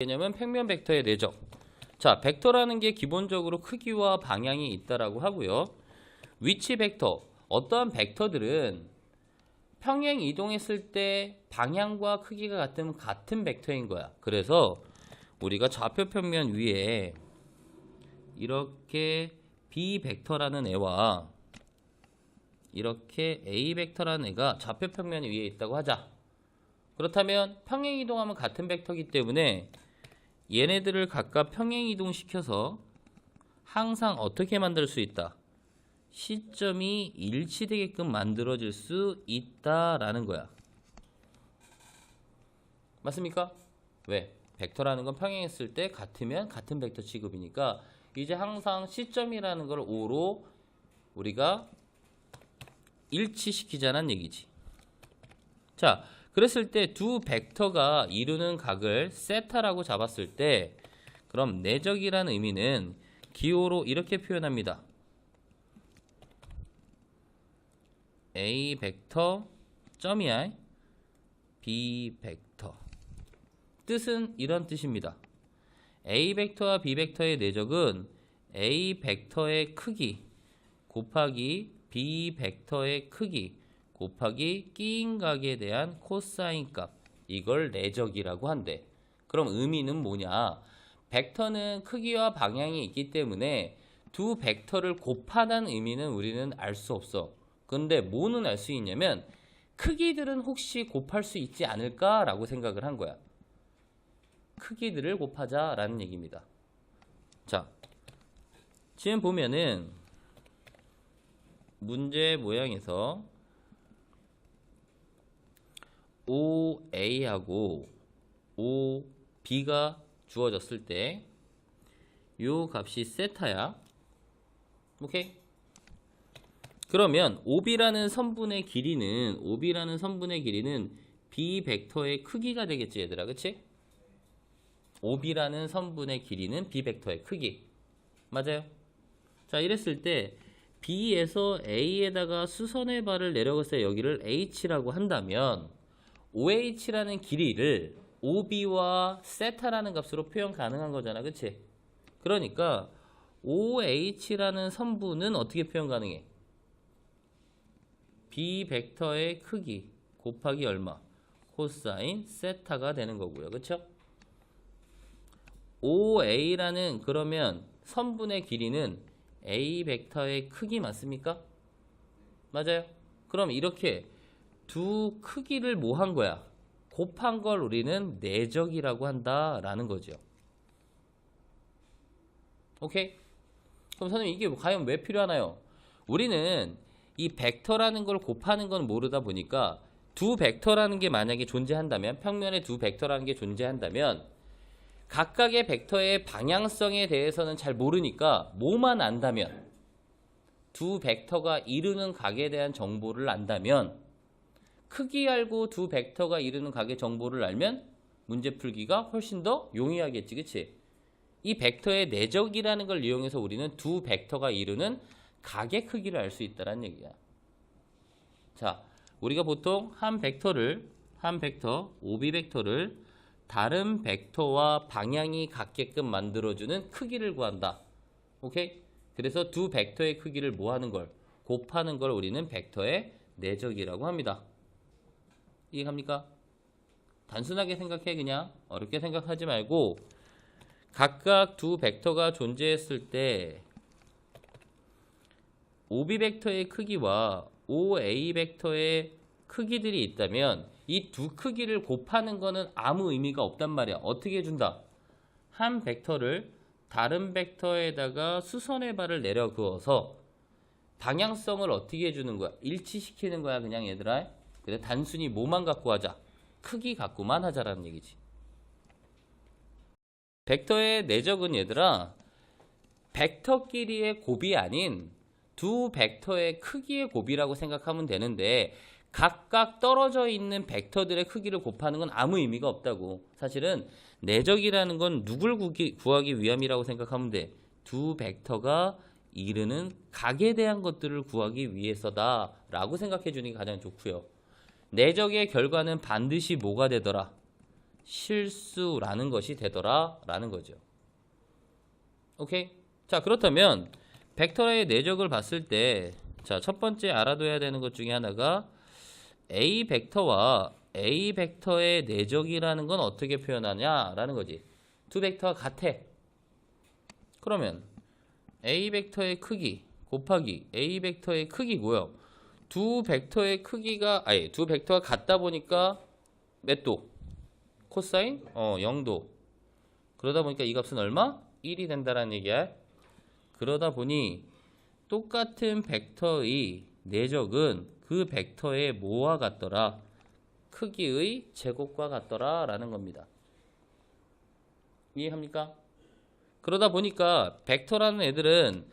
개념은 평면 벡터의 내적. 자, 벡터라는 게 기본적으로 크기와 방향이 있다라고 하고요. 위치 벡터, 어떠한 벡터들은 평행 이동했을 때 방향과 크기가 같으면 같은 벡터인 거야. 그래서 우리가 좌표 평면 위에 이렇게 B 벡터라는 애와 이렇게 A 벡터라는 애가 좌표 평면 위에 있다고 하자. 그렇다면 평행 이동하면 같은 벡터이기 때문에 얘네들을 각각 평행 이동시켜서 항상 어떻게 만들 수 있다? 시점이 일치되게끔 만들어질 수 있다라는 거야. 맞습니까? 왜? 벡터라는 건 평행했을 때 같으면 같은 벡터 취급이니까 이제 항상 시점이라는 걸 O로 우리가 일치시키자는 얘기지. 자, 그랬을 때 두 벡터가 이루는 각을 세타라고 잡았을 때 그럼 내적이라는 의미는 기호로 이렇게 표현합니다. A 벡터 점이야 B 벡터. 뜻은 이런 뜻입니다. A 벡터와 B 벡터의 내적은 A 벡터의 크기 곱하기 B 벡터의 크기 곱하기 끼인 각에 대한 코사인 값, 이걸 내적이라고 한대. 그럼 의미는 뭐냐? 벡터는 크기와 방향이 있기 때문에 두 벡터를 곱하는 의미는 우리는 알 수 없어. 근데 뭐는 알 수 있냐면 크기들은 혹시 곱할 수 있지 않을까라고 생각을 한 거야. 크기들을 곱하자라는 얘기입니다. 자, 지금 보면은 문제 모양에서 OA하고 OB가 주어졌을 때 요 값이 세타야. 오케이? 그러면 OB라는 선분의 길이는 B 벡터의 크기가 되겠지, 얘들아. 그치? OB라는 선분의 길이는 B 벡터의 크기. 맞아요? 자, 이랬을 때 B에서 A에다가 수선의 발을 내려갔어요. 여기를 H라고 한다면 OH라는 길이를 OB와 세타라는 값으로 표현 가능한 거잖아. 그치? 그러니까 OH라는 선분은 어떻게 표현 가능해? B 벡터의 크기 곱하기 얼마? 코사인 세타가 되는 거고요. 그쵸? OA라는 그러면 선분의 길이는 A 벡터의 크기 맞습니까? 맞아요? 그럼 이렇게 두 크기를 뭐 한 거야? 곱한 걸 우리는 내적이라고 한다라는 거죠. 오케이? 그럼 선생님 이게 과연 왜 필요하나요? 우리는 이 벡터라는 걸 곱하는 건 모르다 보니까 두 벡터라는 게 만약에 존재한다면, 평면에 두 벡터라는 게 존재한다면 각각의 벡터의 방향성에 대해서는 잘 모르니까 뭐만 안다면, 두 벡터가 이루는 각에 대한 정보를 안다면, 크기 알고 두 벡터가 이루는 각의 정보를 알면 문제 풀기가 훨씬 더 용이하겠지. 그치? 이 벡터의 내적이라는 걸 이용해서 우리는 두 벡터가 이루는 각의 크기를 알 수 있다는 얘기야. 자, 우리가 보통 한 벡터, OB 벡터를 다른 벡터와 방향이 같게끔 만들어주는 크기를 구한다. 오케이? 그래서 두 벡터의 크기를 뭐 하는 걸? 곱하는 걸 우리는 벡터의 내적이라고 합니다. 이해갑니까? 단순하게 생각해. 그냥 어렵게 생각하지 말고 각각 두 벡터가 존재했을 때 OB 벡터의 크기와 OA 벡터의 크기들이 있다면 이 두 크기를 곱하는 거는 아무 의미가 없단 말이야. 어떻게 해준다? 한 벡터를 다른 벡터에다가 수선의 발을 내려 그어서 방향성을 어떻게 해주는 거야? 일치시키는 거야. 그냥 얘들아. 그래, 단순히 뭐만 갖고 하자? 크기 갖고만 하자라는 얘기지. 벡터의 내적은 얘들아, 벡터끼리의 곱이 아닌 두 벡터의 크기의 곱이라고 생각하면 되는데 각각 떨어져 있는 벡터들의 크기를 곱하는 건 아무 의미가 없다고. 사실은 내적이라는 건 누굴 구하기 위함이라고 생각하면 돼. 두 벡터가 이루는 각에 대한 것들을 구하기 위해서다 라고 생각해 주는 게 가장 좋고요. 내적의 결과는 반드시 뭐가 되더라? 실수라는 것이 되더라 라는 거죠. 오케이? 자, 그렇다면 벡터의 내적을 봤을 때, 자, 첫 번째 알아둬야 되는 것 중에 하나가 A 벡터와 A 벡터의 내적이라는 건 어떻게 표현하냐라는 거지. 두 벡터가 같아. 그러면 A 벡터의 크기 곱하기 A 벡터의 크기고요. 두 벡터의 크기가 두 벡터가 같다 보니까 몇 도? 코사인? 0도. 그러다 보니까 이 값은 얼마? 1이 된다라는 얘기야. 그러다 보니 똑같은 벡터의 내적은 그 벡터의 뭐와 같더라? 크기의 제곱과 같더라 라는 겁니다. 이해합니까? 그러다 보니까 벡터라는 애들은,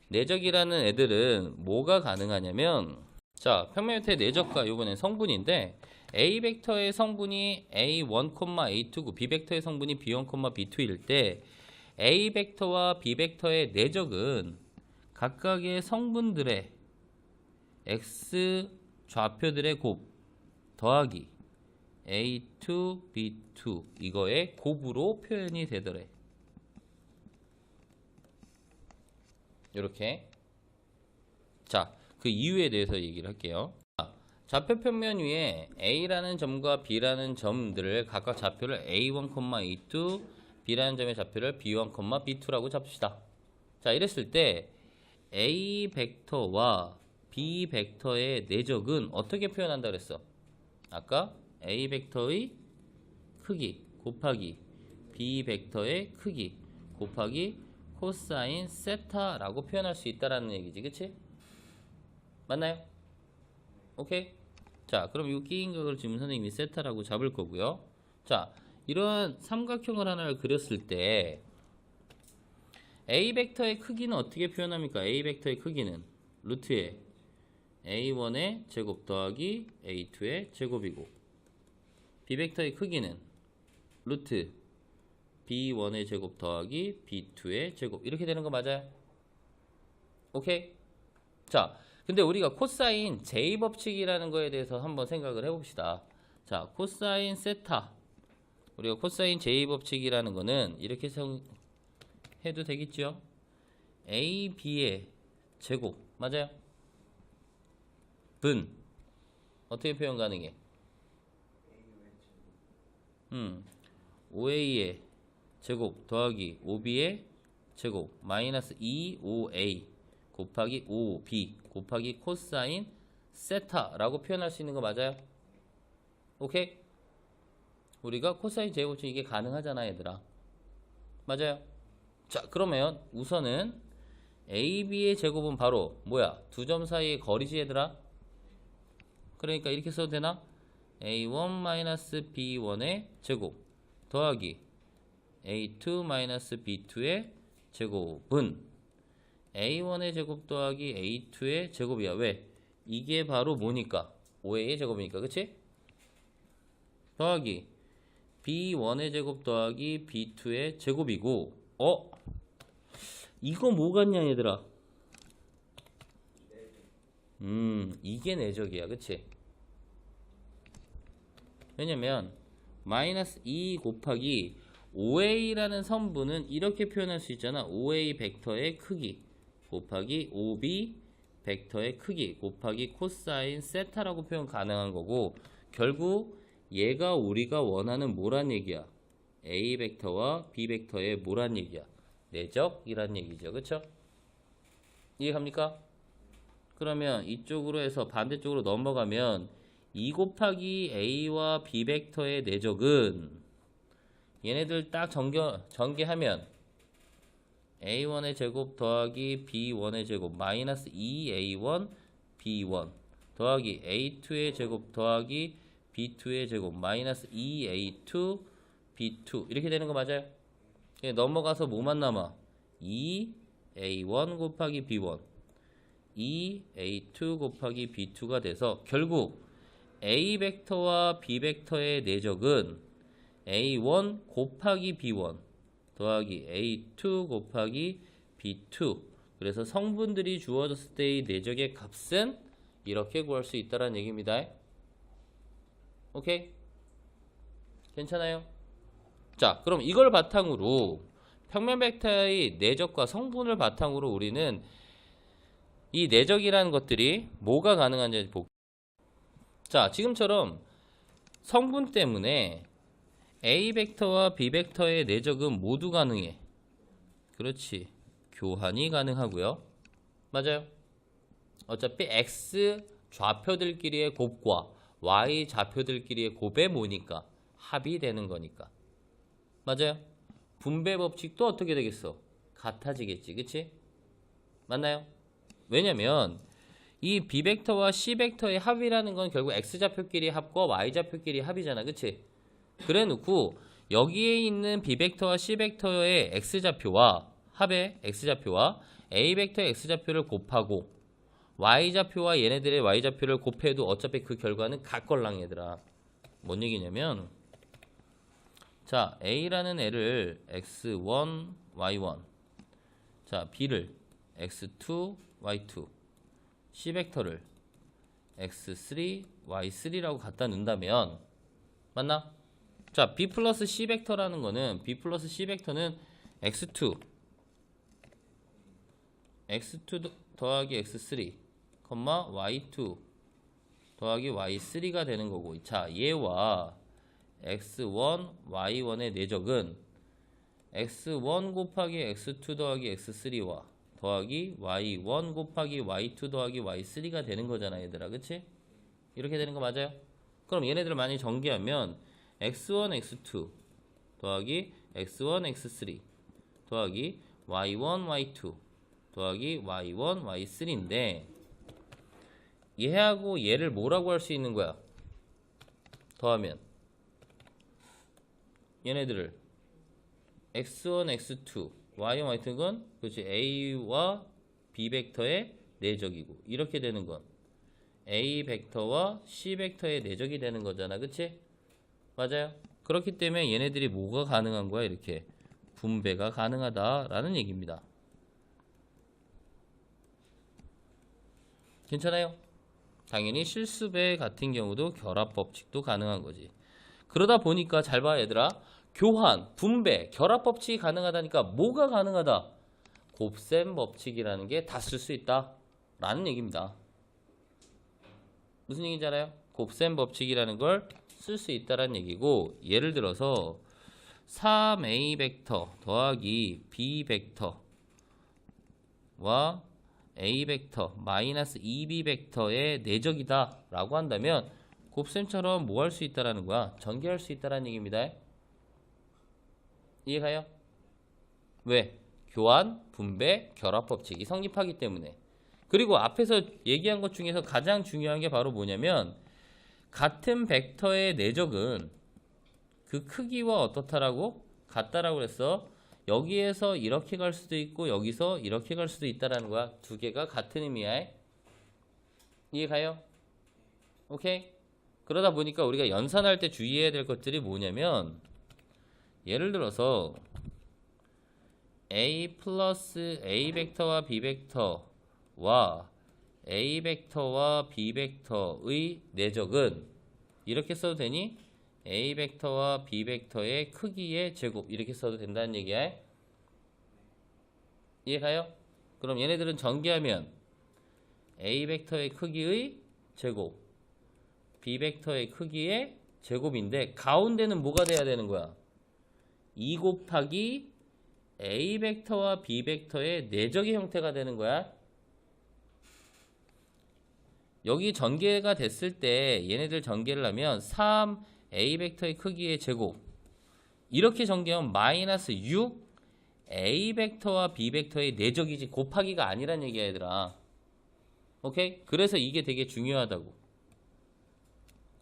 내적이라는 애들은 뭐가 가능하냐면, 자, 평면의 내적과 요번엔 성분인데 A 벡터의 성분이 A1, A2고 B 벡터의 성분이 B1, B2일 때 A 벡터와 B 벡터의 내적은 각각의 성분들의 X 좌표들의 곱 더하기 A2, B2 이거의 곱으로 표현이 되더래. 이렇게. 자, 그 이유에 대해서 얘기를 할게요. 좌표 평면 위에 A라는 점과 B라는 점들을 각각 좌표를 A1, A2, B라는 점의 좌표를 B1, B2라고 잡시다. 자, 이랬을 때 A 벡터와 B 벡터의 내적은 어떻게 표현한다 그랬어? 아까 A 벡터의 크기 곱하기 B 벡터의 크기 곱하기 코사인 세타라고 표현할 수 있다라는 얘기지, 그치? 맞나요? 오케이? 자, 그럼 이 끼인 각을 지금 선생님이 세타라고 잡을 거고요. 자, 이러한 삼각형을 하나를 그렸을 때 A 벡터의 크기는 어떻게 표현합니까? A 벡터의 크기는 루트에 A1의 제곱 더하기 A2의 제곱이고, B 벡터의 크기는 루트 B1의 제곱 더하기 B2의 제곱, 이렇게 되는 거 맞아요? 오케이? 자, 근데 우리가 코사인 J 법칙이라는 거에 대해서 한번 생각을 해봅시다. 자, 코사인 세타, 우리가 코사인 J 법칙이라는 거는 이렇게 해도 되겠죠? AB의 제곱, 맞아요? 분 어떻게 표현 가능해? 5A의 제곱 더하기 5B의 제곱 마이너스 2OA 곱하기 5B 곱하기 코사인 세타라고 표현할 수 있는 거 맞아요? 오케이? 우리가 코사인 제곱식 이게 가능하잖아, 얘들아. 맞아요? 자, 그러면 우선은 AB의 제곱은 바로 뭐야? 두 점 사이의 거리지, 얘들아? 그러니까 이렇게 써도 되나? A1-B1의 제곱 더하기 A2-B2의 제곱은 A1의 제곱 더하기 A2의 제곱이야. 왜? 이게 바로 뭐니까? 5A의 제곱이니까, 그치? 더하기 B1의 제곱 더하기 B2의 제곱이고, 이거 뭐 같냐, 얘들아? 이게 내적이야, 그치? 왜냐면 마이너스 2 곱하기 5A라는 성분은 이렇게 표현할 수 있잖아. 5A 벡터의 크기 곱하기 5B 벡터의 크기 곱하기 코사인 세타라고 표현 가능한 거고, 결국 얘가 우리가 원하는 뭐란 얘기야? A 벡터와 B 벡터의 뭐란 얘기야? 내적이란 얘기죠. 그쵸? 이해갑니까? 그러면 이쪽으로 해서 반대쪽으로 넘어가면 2 곱하기 A와 B 벡터의 내적은 얘네들 딱 전개하면 A1의 제곱 더하기 B1의 제곱 마이너스 2A1 B1 더하기 A2의 제곱 더하기 B2의 제곱 마이너스 2A2 B2 이렇게 되는 거 맞아요? 넘어가서 뭐만 남아? 2A1 곱하기 B1 2A2 곱하기 B2가 돼서 결국 A 벡터와 B 벡터의 내적은 A1 곱하기 B1 더하기 A2 곱하기 B2. 그래서 성분들이 주어졌을 때의 내적의 값은 이렇게 구할 수 있다는 얘기입니다. 오케이? 괜찮아요? 자, 그럼 이걸 바탕으로 평면 벡터의 내적과 성분을 바탕으로 우리는 이 내적이라는 것들이 뭐가 가능한지 볼게요. 자, 지금처럼 성분 때문에 A 벡터와 B 벡터의 내적은 모두 가능해. 그렇지. 교환이 가능하고요. 맞아요. 어차피 X 좌표들끼리의 곱과 Y 좌표들끼리의 곱의 뭐니까? 합이 되는 거니까. 맞아요. 분배 법칙도 어떻게 되겠어? 같아지겠지. 그치? 맞나요? 왜냐면 이 B벡터와 C벡터의 합이라는 건 결국 X좌표끼리의 합과 Y좌표끼리의 합이잖아. 그치? 그래 놓고 여기에 있는 B벡터와 C벡터의 X좌표와 합의 X좌표와 A벡터의 X좌표를 곱하고 Y좌표와 얘네들의 Y좌표를 곱해도 어차피 그 결과는 같걸랑 얘들아. 뭔 얘기냐면 자, A라는 애를 X1, Y1 자, B를 X2, Y2 C벡터를 X3, Y3라고 갖다 놓는다면 맞나? 자, B 플러스 C벡터라는 거는 B 플러스 C벡터는 X2 더하기 X3, Y2 더하기 Y3가 되는 거고 자, 얘와 X1, Y1의 내적은 X1 곱하기 X2 더하기 X3와 더하기 Y1 곱하기 Y2 더하기 Y3가 되는 거잖아 얘들아. 그치? 이렇게 되는 거 맞아요? 그럼 얘네들을 많이 전개하면 X1, X2 더하기 X1, X3 더하기 Y1, Y2 더하기 Y1, Y3인데 얘하고 얘를 뭐라고 할 수 있는 거야? 더하면 얘네들을 X1, X2, Y1, Y2는 그렇지 A와 B 벡터의 내적이고 이렇게 되는 건 A 벡터와 C 벡터의 내적이 되는 거잖아. 그치? 맞아요. 그렇기 때문에 얘네들이 뭐가 가능한 거야? 이렇게 분배가 가능하다라는 얘기입니다. 괜찮아요? 당연히 실수배 같은 경우도 결합 법칙도 가능한 거지. 그러다 보니까 잘 봐 얘들아. 교환, 분배, 결합 법칙이 가능하다니까 뭐가 가능하다? 곱셈 법칙이라는 게 다 쓸 수 있다 라는 얘기입니다. 무슨 얘기인지 알아요? 곱셈 법칙이라는 걸 쓸 수 있다라는 얘기고 예를 들어서 3A 벡터 더하기 B 벡터와 A 벡터 마이너스 2B 벡터의 내적이다 라고 한다면 곱셈처럼 뭐 할 수 있다라는 거야? 전개할 수 있다라는 얘기입니다. 이해가요? 왜? 교환, 분배, 결합 법칙이 성립하기 때문에. 그리고 앞에서 얘기한 것 중에서 가장 중요한 게 바로 뭐냐면 같은 벡터의 내적은 그 크기와 어떻다라고? 같다라고 그랬어. 여기에서 이렇게 갈 수도 있고 여기서 이렇게 갈 수도 있다라는 거야. 두 개가 같은 의미야. 이해가요? 오케이? 그러다 보니까 우리가 연산할 때 주의해야 될 것들이 뭐냐면 예를 들어서 A 플러스 A 벡터와 B 벡터와 A 벡터와 B 벡터의 내적은 이렇게 써도 되니? A 벡터와 B 벡터의 크기의 제곱 이렇게 써도 된다는 얘기야. 이해가요? 그럼 얘네들은 전개하면 A 벡터의 크기의 제곱 B 벡터의 크기의 제곱인데 가운데는 뭐가 돼야 되는 거야? 2 곱하기 A 벡터와 B 벡터의 내적의 형태가 되는 거야. 여기 전개가 됐을 때 얘네들 전개를 하면 3A 벡터의 크기의 제곱 이렇게 전개하면 마이너스 6 A 벡터와 B 벡터의 내적이지 곱하기가 아니란 얘기야 얘들아. 오케이? 그래서 이게 되게 중요하다고.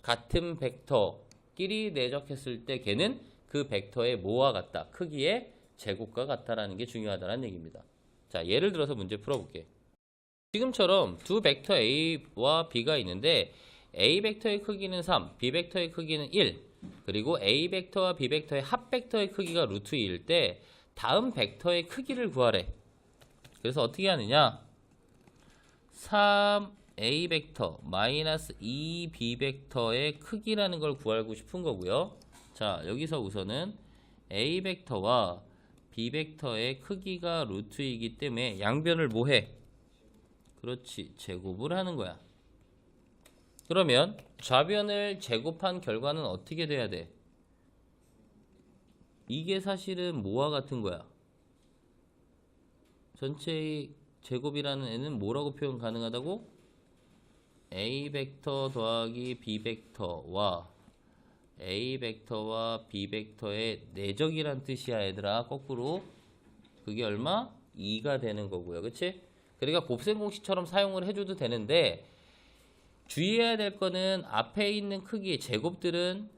같은 벡터끼리 내적했을 때 걔는 그 벡터의 뭐와 같다? 크기의 제곱과 같다라는 게 중요하다는 얘기입니다. 자, 예를 들어서 문제 풀어볼게. 지금처럼 두 벡터 A와 B가 있는데 A 벡터의 크기는 3, B 벡터의 크기는 1 그리고 A 벡터와 B 벡터의 합 벡터의 크기가 루트 2일 때 다음 벡터의 크기를 구하래. 그래서 어떻게 하느냐? 3A 벡터 마이너스 2B 벡터의 크기라는 걸 구하고 싶은 거고요. 자, 여기서 우선은 A 벡터와 B 벡터의 크기가 루트이기 때문에 양변을 뭐해? 그렇지, 제곱을 하는 거야. 그러면 좌변을 제곱한 결과는 어떻게 돼야 돼? 이게 사실은 뭐와 같은 거야? 전체의 제곱이라는 애는 뭐라고 표현 가능하다고? A 벡터 더하기 B 벡터와 A 벡터와 B 벡터의 내적이란 뜻이야, 얘들아. 거꾸로 그게 얼마? 2가 되는 거고요. 그치? 그러니까 곱셈 공식처럼 사용을 해줘도 되는데 주의해야 될 거는 앞에 있는 크기의 제곱들은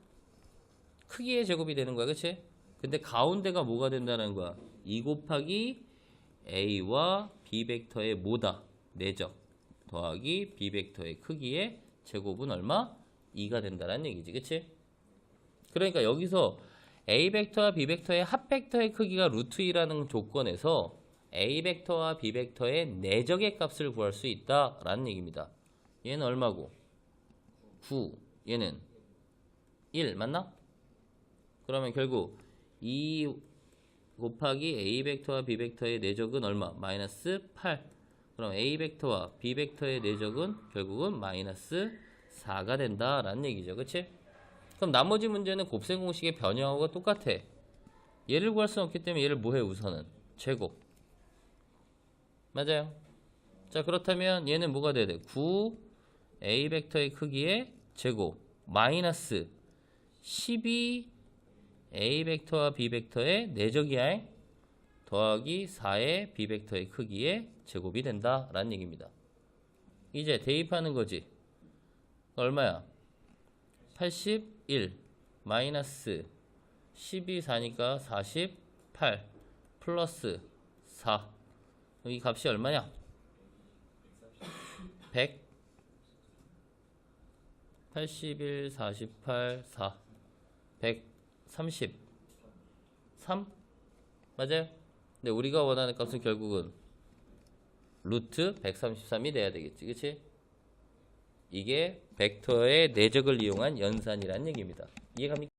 크기의 제곱이 되는 거야. 그치? 근데 가운데가 뭐가 된다는 거야? 2 곱하기 A와 B 벡터의 뭐다? 내적 더하기 B 벡터의 크기의 제곱은 얼마? 2가 된다는 얘기지. 그치? 그러니까 여기서 A 벡터와 B 벡터의 합 벡터의 크기가 루트 2라는 조건에서 A 벡터와 B 벡터의 내적의 값을 구할 수 있다라는 얘기입니다. 얘는 얼마고? 9. 얘는 1. 맞나? 그러면 결국 2 곱하기 A 벡터와 B 벡터의 내적은 얼마? 마이너스 8. 그럼 A 벡터와 B 벡터의 내적은 결국은 마이너스 4가 된다라는 얘기죠. 그치? 그럼 나머지 문제는 곱셈 공식의 변형하고 똑같아. 얘를 구할 수는 없기 때문에 얘를 뭐해? 우선은 제곱. 맞아요. 자, 그렇다면 얘는 뭐가 돼야 돼? 9 A 벡터의 크기의 제곱 마이너스 12 A 벡터와 B 벡터의 내적이야 더하기 4의 B 벡터의 크기의 제곱이 된다라는 얘기입니다. 이제 대입하는 거지. 얼마야? 81 마이너스 12 4니까 48 플러스 4. 이 값이 얼마냐? 100 81 48 4 133 맞아요? 근데 우리가 원하는 값은 결국은 루트 133이 돼야 되겠지. 그치? 이게 벡터의 내적을 이용한 연산이라는 얘기입니다. 이해갑니까?